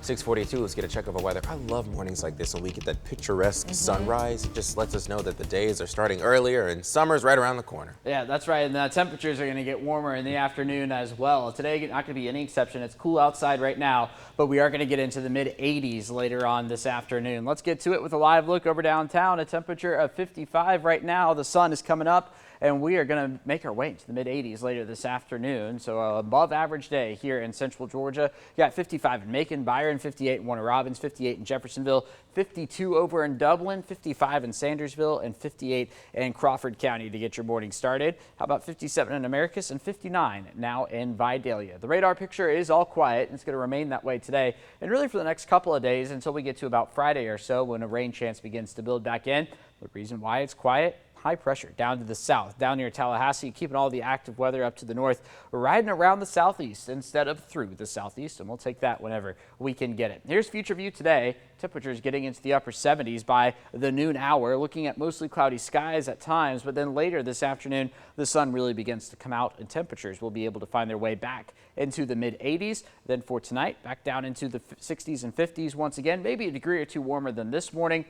6:42, let's get a check of our weather. I love mornings like this when we get that picturesque sunrise. It just lets us know that the days are starting earlier and summer's right around the corner. Yeah, that's right. And the temperatures are going to get warmer in the afternoon as well. Today, not going to be any exception. It's cool outside right now, but we are going to get into the mid 80s later on this afternoon. Let's get to it with a live look over downtown. A temperature of 55 right now. The sun is coming up, and we are going to make our way into the mid 80s later this afternoon. So above average day here in central Georgia. You got 55 in Macon, Byron, 58 in Warner Robins, 58 in Jeffersonville, 52 over in Dublin, 55 in Sandersville, and 58 in Crawford County to get your morning started. How about 57 in Americus and 59 now in Vidalia? The radar picture is all quiet, and it's going to remain that way today and really for the next couple of days until we get to about Friday or so when a rain chance begins to build back in. The reason why it's quiet: high pressure down to the south, down near Tallahassee, keeping all the active weather up to the north, riding around the southeast instead of through the southeast, and we'll take that whenever we can get it. Here's future view today. Temperatures getting into the upper 70s by the noon hour, looking at mostly cloudy skies at times, but then later this afternoon, the sun really begins to come out and temperatures will be able to find their way back into the mid 80s. Then for tonight, back down into the 60s and 50s once again, maybe a degree or two warmer than this morning.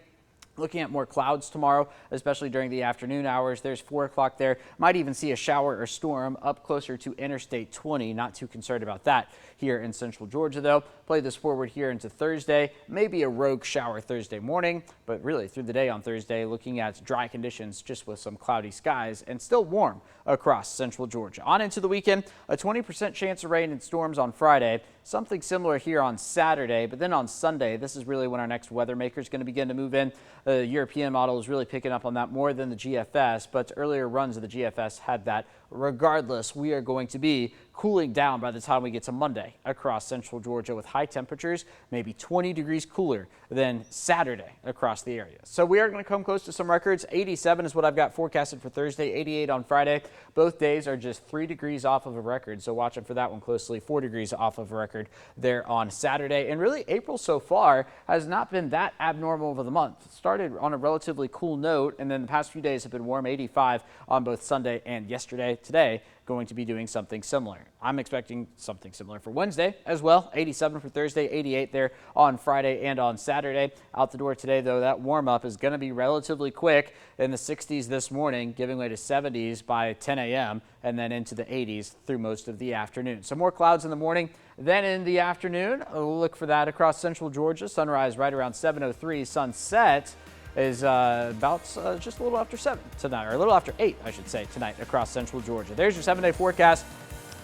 Looking at more clouds tomorrow, especially during the afternoon hours. There's 4 o'clock there. Might even see a shower or storm up closer to Interstate 20. Not too concerned about that here in central Georgia, though. Play this forward here into Thursday. Maybe a rogue shower Thursday morning, but really through the day on Thursday, looking at dry conditions just with some cloudy skies and still warm across central Georgia. On into the weekend, a 20% chance of rain and storms on Friday. Something similar here on Saturday, but then on Sunday, this is really when our next weather maker is going to begin to move in. The European model is really picking up on that more than the GFS, but earlier runs of the GFS had that. Regardless, we are going to be cooling down by the time we get to Monday across central Georgia with high temperatures, maybe 20 degrees cooler than Saturday across the area. So we are going to come close to some records. 87 is what I've got forecasted for Thursday, 88 on Friday. Both days are just 3 degrees off of a record, so watch out for that one closely. 4 degrees off of a record there on Saturday. And really, April so far has not been that abnormal of the month. It started on a relatively cool note, and then the past few days have been warm, 85 on both Sunday and yesterday. Today, going to be doing something similar. I'm expecting something similar for Wednesday as well. 87 for Thursday, 88 there on Friday and on Saturday. Out the door today, though, that warm up is going to be relatively quick in the 60s this morning, giving way to 70s by 10 a.m. and then into the 80s through most of the afternoon. So more clouds in the morning. Then in the afternoon, look for that across central Georgia. Sunrise right around 7:03. Sunset is about just a little after 7 tonight, or a little after 8, I should say, tonight across central Georgia. There's your 7-day forecast.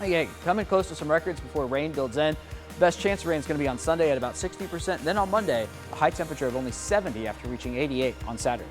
Again, coming close to some records before rain builds in. Best chance of rain is going to be on Sunday at about 60%. Then on Monday, a high temperature of only 70 after reaching 88 on Saturday.